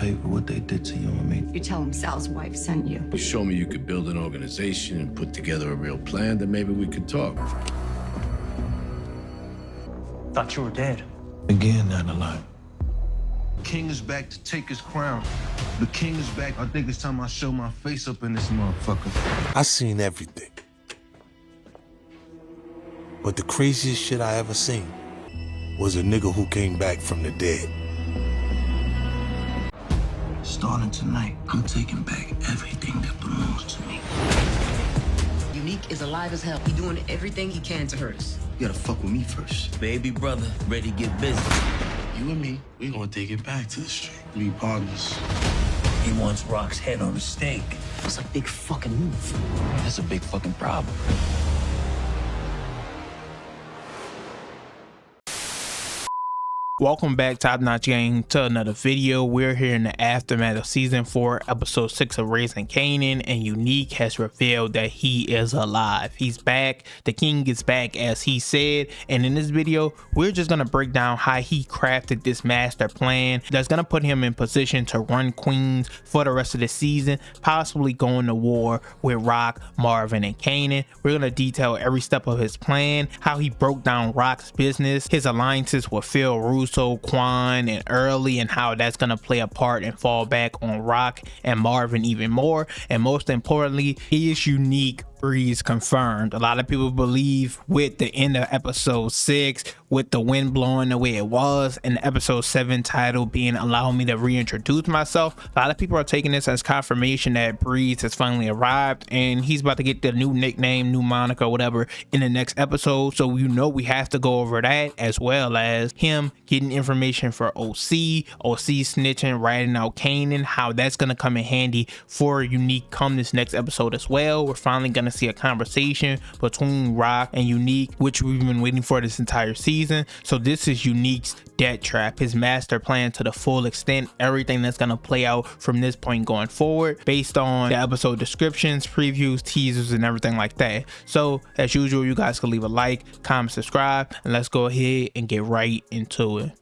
pay for what they did to you and me. You tell him Sal's wife sent you. You show me you could build an organization and put together a real plan, then maybe we could talk. Thought you were dead. Again, not a lot. King is back to take his crown. The king is back. I think it's time I show my face up in this motherfucker. I seen everything. But the craziest shit I ever seen was a nigga who came back from the dead. Starting tonight, I'm taking back everything that belongs to me. Unique is alive as hell. He doing everything he can to hurt us. You gotta fuck with me first. Baby brother, ready to get busy. You and me, we gonna take it back to the street. Be partners. He wants Rock's head on a stake. That's a big fucking move. That's a big fucking problem. Welcome back, Top Notch Gang, to another video. We're here in the aftermath of season 4, episode 6 of Raising Kanan, and Unique has revealed that he is alive. He's back. The king is back, as he said. And in this video, we're just gonna break down how he crafted this master plan that's gonna put him in position to run Queens for the rest of the season, possibly going to war with Rock, Marvin, and Kanan. We're gonna detail every step of his plan, how he broke down Rock's business, his alliances with Phil Russo, Quan, and Early, and how that's gonna play a part and fall back on Rock and Marvin even more. And most importantly, he is Unique Breeze confirmed. A lot of people believe with the end of episode 6, with the wind blowing the way it was, and episode 7 title being Allow Me to Reintroduce Myself, a lot of people are taking this as confirmation that Breeze has finally arrived and he's about to get the new nickname, new moniker, whatever, in the next episode. So you know we have to go over that, as well as him getting information for O-Cee, O-Cee snitching, writing out Kanan, how that's gonna come in handy for Unique come this next episode as well. We're finally gonna see a conversation between Rock and Unique, which we've been waiting for this entire season. So this is Unique's debt trap, his master plan to the full extent, everything that's gonna play out from this point going forward, based on the episode descriptions, previews, teasers, and everything like that. So as usual, you guys can leave a like, comment, subscribe, and let's go ahead and get right into it.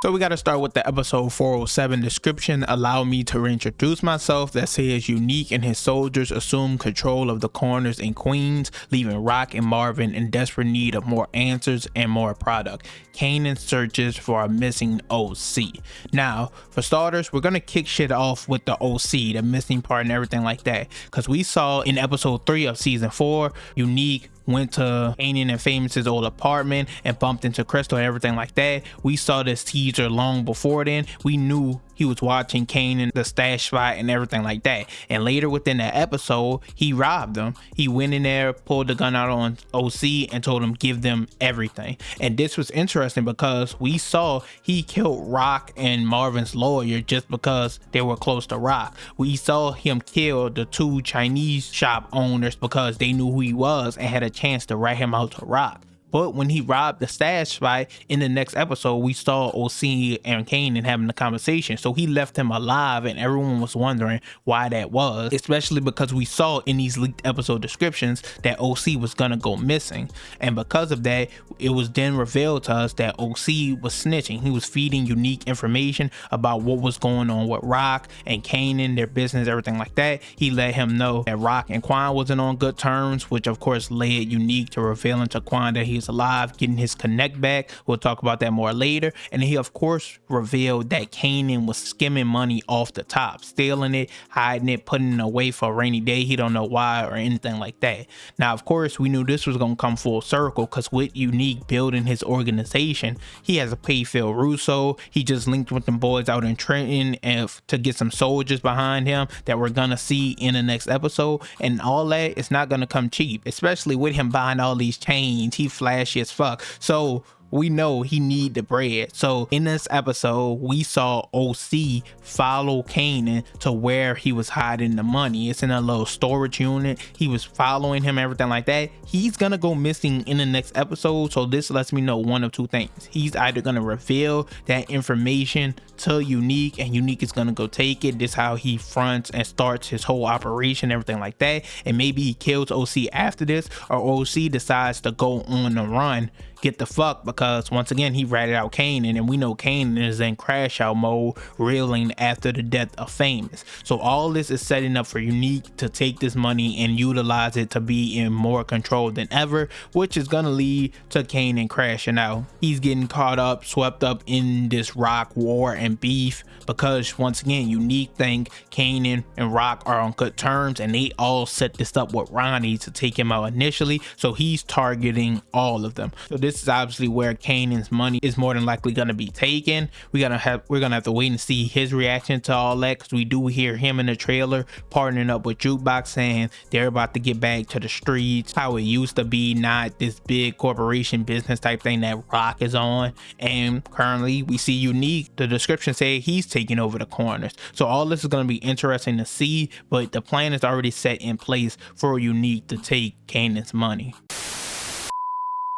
So we got to start with the episode 407 description. Allow me to reintroduce myself. That says Unique and his soldiers assume control of the corners in Queens, leaving Rock and Marvin in desperate need of more answers and more product. Kanan searches for a missing O-Cee. Now, for starters, we're going to kick shit off with the O-Cee, the missing part and everything like that. Because we saw in episode 3 of season 4, Unique went to Kanan and Famous's old apartment and bumped into Crystal and everything like that. We saw this teaser long before then. We knew he was watching Kanan, the stash spot, and everything like that. And later within that episode, he robbed them. He went in there, pulled the gun out on O-Cee, and told him give them everything. And this was interesting because we saw he killed Rock and Marvin's lawyer just because they were close to Rock. We saw him kill the 2 Chinese shop owners because they knew who he was and had a chance to rat him out to Rock. But when he robbed the stash spot in the next episode, we saw O-Cee and Kanan having a conversation. So he left him alive, and everyone was wondering why that was, especially because we saw in these leaked episode descriptions that O-Cee was gonna go missing. And because of that, it was then revealed to us that O-Cee was snitching. He was feeding Unique information about what was going on with Rock and Kanan, their business, everything like that. He let him know that Rock and Quan wasn't on good terms, which of course led Unique to revealing to Quan that he alive, getting his connect back. We'll talk about that more later. And he of course revealed that Kanan was skimming money off the top, stealing it, hiding it, putting it away for a rainy day. He don't know why or anything like that. Now of course we knew this was gonna come full circle, because with Unique building his organization, he has to pay Phil Russo. He just linked with them boys out in Trenton and to get some soldiers behind him that we're gonna see in the next episode. And all that is not gonna come cheap, especially with him buying all these chains. He flashy as fuck. So we know he need the bread. So in this episode, we saw O-Cee follow Kanan to where he was hiding the money. It's in a little storage unit. He was following him, everything like that. He's gonna go missing in the next episode. So this lets me know one of two things. He's either gonna reveal that information to Unique, and Unique is gonna go take it. This is how he fronts and starts his whole operation, everything like that. And maybe he kills O-Cee after this, or O-Cee decides to go on the run get the fuck, because once again he ratted out Kanan, and we know Kanan is in crash out mode, reeling after the death of Famous. So all this is setting up for Unique to take this money and utilize it to be in more control than ever, which is gonna lead to Kanan crashing out. He's getting caught up, swept up in this Rock war and beef, because once again Unique think Kanan and Rock are on good terms, and they all set this up with Ronnie to take him out initially, so he's targeting all of them. So this is obviously where Kanan's money is more than likely going to be taken. We're gonna have to wait and see his reaction to all that, because we do hear him in the trailer partnering up with Jukebox saying they're about to get back to the streets, how it used to be, not this big corporation business type thing that Rock is on. And currently we see Unique, the description say he's taking over the corners. So all this is going to be interesting to see, but the plan is already set in place for Unique to take Kanan's money.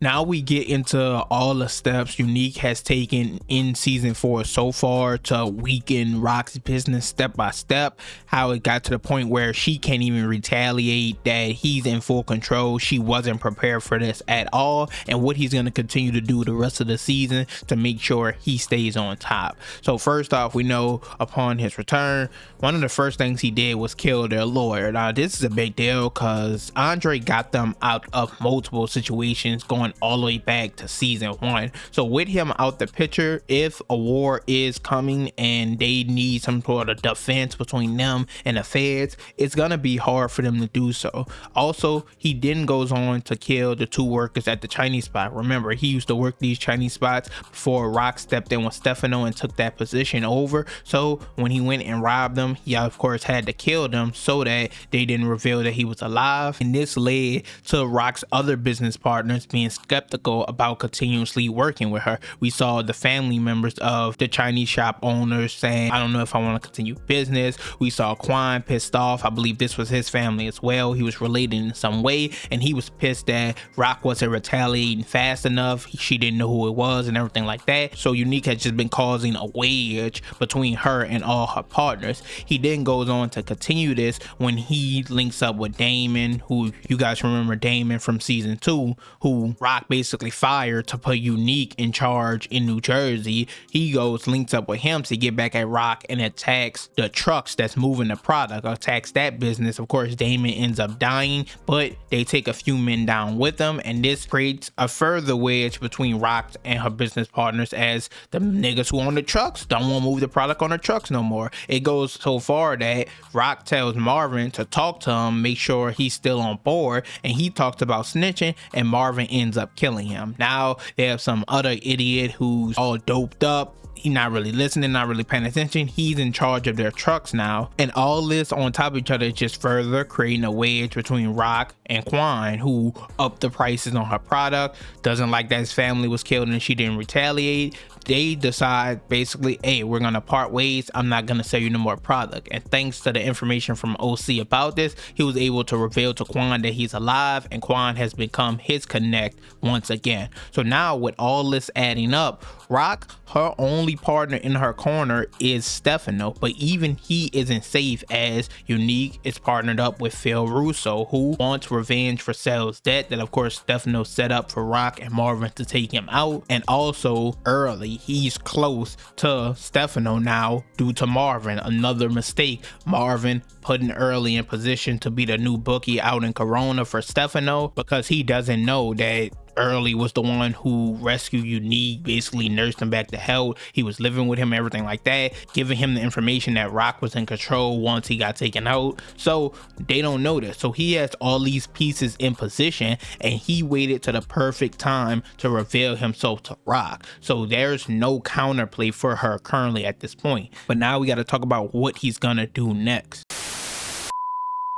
Now we get into all the steps Unique has taken in season 4 so far to weaken Rock's business step by step, how it got to the point where she can't even retaliate, that he's in full control. She wasn't prepared for this at all, and what he's going to continue to do the rest of the season to make sure he stays on top. So first off, we know upon his return, one of the first things he did was kill their lawyer. Now this is a big deal because Andre got them out of multiple situations going all the way back to season 1. So with him out the picture, if a war is coming and they need some sort of defense between them and the feds, it's gonna be hard for them to do so. Also, he then goes on to kill the 2 workers at the Chinese spot. Remember, he used to work these Chinese spots before Rock stepped in with Stefano and took that position over. So when he went and robbed them, he of course had to kill them so that they didn't reveal that he was alive. And this led to Rock's other business partners being skeptical about continuously working with her. We saw the family members of the Chinese shop owners saying, I don't know if I want to continue business. We saw Quan pissed off. I believe this was his family as well. He was related in some way, and he was pissed that Rock wasn't retaliating fast enough. She didn't know who it was and everything like that. So Unique has just been causing a wedge between her and all her partners. He then goes on to continue this when he links up with Damon, who you guys remember Damon from season 2, who Rock basically fired to put Unique in charge in New Jersey. He goes, links up with him to get back at Rock and attacks the trucks that's moving the product, attacks that business. Of course, Damon ends up dying, but they take a few men down with them, and this creates a further wedge between Rock and her business partners, as the niggas who own the trucks don't want to move the product on the trucks no more. It goes so far that Rock tells Marvin to talk to him, make sure he's still on board, and he talks about snitching, and Marvin ends up killing him. Now they have some other idiot who's all doped up. He's not really listening, not really paying attention. He's in charge of their trucks now, and all this on top of each other is just further creating a wedge between Rock and Quan, who upped the prices on her product, doesn't like that his family was killed and she didn't retaliate. They decide basically, hey, we're gonna part ways. I'm not gonna sell you no more product. And thanks to the information from O-Cee about this, he was able to reveal to Quan that he's alive, and Quan has become his connect once again. So now with all this adding up, Rock, her only partner in her corner is Stefano, but even he isn't safe, as Unique is partnered up with Phil Russo, who wants revenge for Sal's debt that of course Stefano set up for Rock and Marvin to take him out. And also early, he's close to Stefano now due to Marvin, another mistake. Marvin putting Early in position to be the new bookie out in Corona for Stefano, because he doesn't know that Early was the one who rescued Unique, basically nursed him back to health. He was living with him, everything like that, giving him the information that Rock was in control once he got taken out. So they don't know this. So he has all these pieces in position, and he waited to the perfect time to reveal himself to Rock. So there's no counterplay for her currently at this point. But now we got to talk about what he's gonna do next.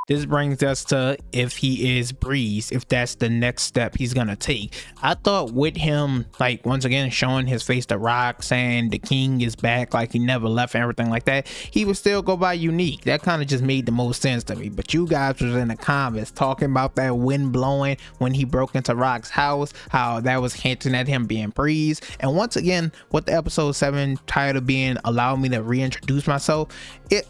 This brings us to if he is Breeze, if that's the next step he's gonna take. I thought with him, like, once again showing his face to Rock, saying the king is back, like he never left and everything like that, he would still go by Unique. That kind of just made the most sense to me. But you guys was in the comments talking about that wind blowing when he broke into Rock's house, how that was hinting at him being Breeze. And once again, with the episode 7 title being Allow Me to Reintroduce Myself,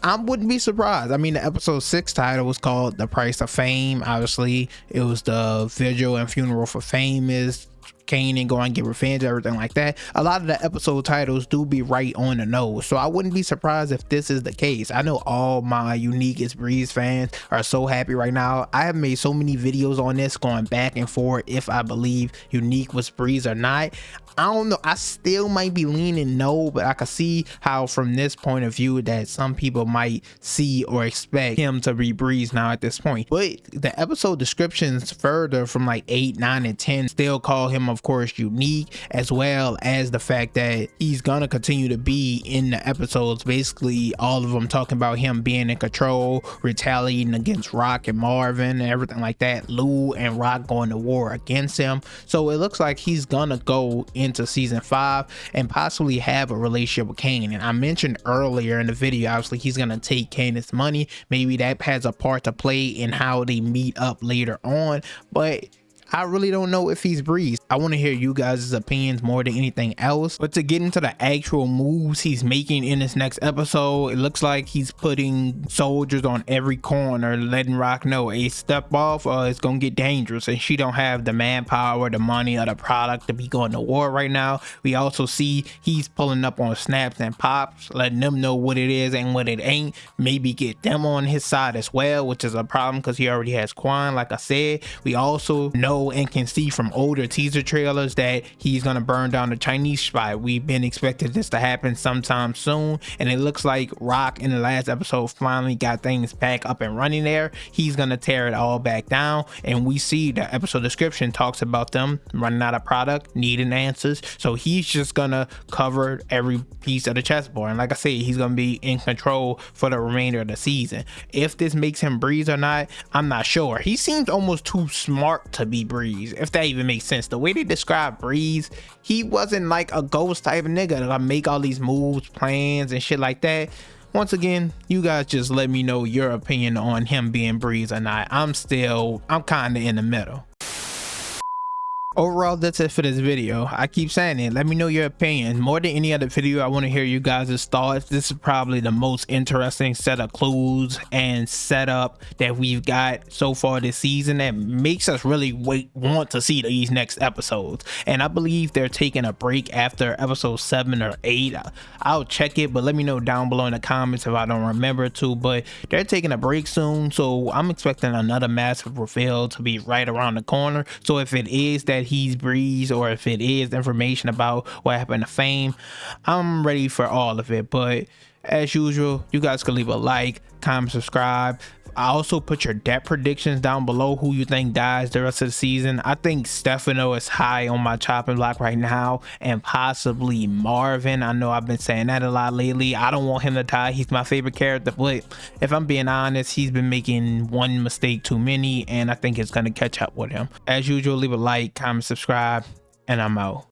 I wouldn't be surprised. I mean, the episode 6 title was called The Price of Fame. Obviously it was the vigil and funeral for Famous. Kanan go and get revenge, everything like that. A lot of the episode titles do be right on the nose, so I wouldn't be surprised if this is the case. I know all my Unique is Breeze fans are so happy right now. I have made so many videos on this going back and forth if I believe Unique was Breeze or not. I don't know, I still might be leaning no, but I can see how from this point of view that some people might see or expect him to be Breeze now at this point. But the episode descriptions further from like 8, 9, and 10 still call him, of course, Unique, as well as the fact that he's gonna continue to be in the episodes, basically all of them talking about him being in control, retaliating against Rock and Marvin and everything like that, Lou and Rock going to war against him. So it looks like he's gonna go into season 5 and possibly have a relationship with Kanan. I mentioned earlier in the video, obviously he's gonna take Kanan's money. Maybe that has a part to play in how they meet up later on, but I really don't know if he's Breeze. I want to hear you guys' opinions more than anything else. But to get into the actual moves he's making in this next episode, it looks like he's putting soldiers on every corner, letting Rock know, hey, step off or it's gonna get dangerous, and she don't have the manpower, the money, or the product to be going to war right now. We also see he's pulling up on Snaps and Pops, letting them know what it is and what it ain't. Maybe get them on his side as well, which is a problem because he already has Quan, like I said. We also know and can see from older teaser trailers that he's gonna burn down the Chinese spot. We've been expecting this to happen sometime soon, and it looks like Rock in the last episode finally got things back up and running there. He's gonna tear it all back down, and we see the episode description talks about them running out of product, needing answers, so he's just gonna cover every piece of the chessboard. And like I said, he's gonna be in control for the remainder of the season. If this makes him Breeze or not, I'm not sure. He seems almost too smart to be Breeze, if that even makes sense. The way they describe Breeze, he wasn't like a ghost type of nigga to make all these moves, plans, and shit like that. Once again, you guys just let me know your opinion on him being Breeze or not. I'm kind of in the middle. Overall, that's it for this video. I keep saying it, let me know your opinion. More than any other video, I want to hear you guys' thoughts. This is probably the most interesting set of clues and setup that we've got so far this season that makes us really want to see these next episodes. And I believe they're taking a break after episode 7 or 8. I'll check it, but let me know down below in the comments if I don't remember to. But they're taking a break soon, so I'm expecting another massive reveal to be right around the corner. So if it is that he's Breeze, or if it is information about what happened to Fame, I'm ready for all of it. But as usual, you guys can leave a like, comment, subscribe. I also put your debt predictions down below, who you think dies the rest of the season. I think Stefano is high on my chopping block right now, and possibly Marvin. I know I've been saying that a lot lately. I don't want him to die. He's my favorite character, but if I'm being honest, he's been making one mistake too many, and I think it's gonna catch up with him. As usual, leave a like, comment, subscribe, and I'm out.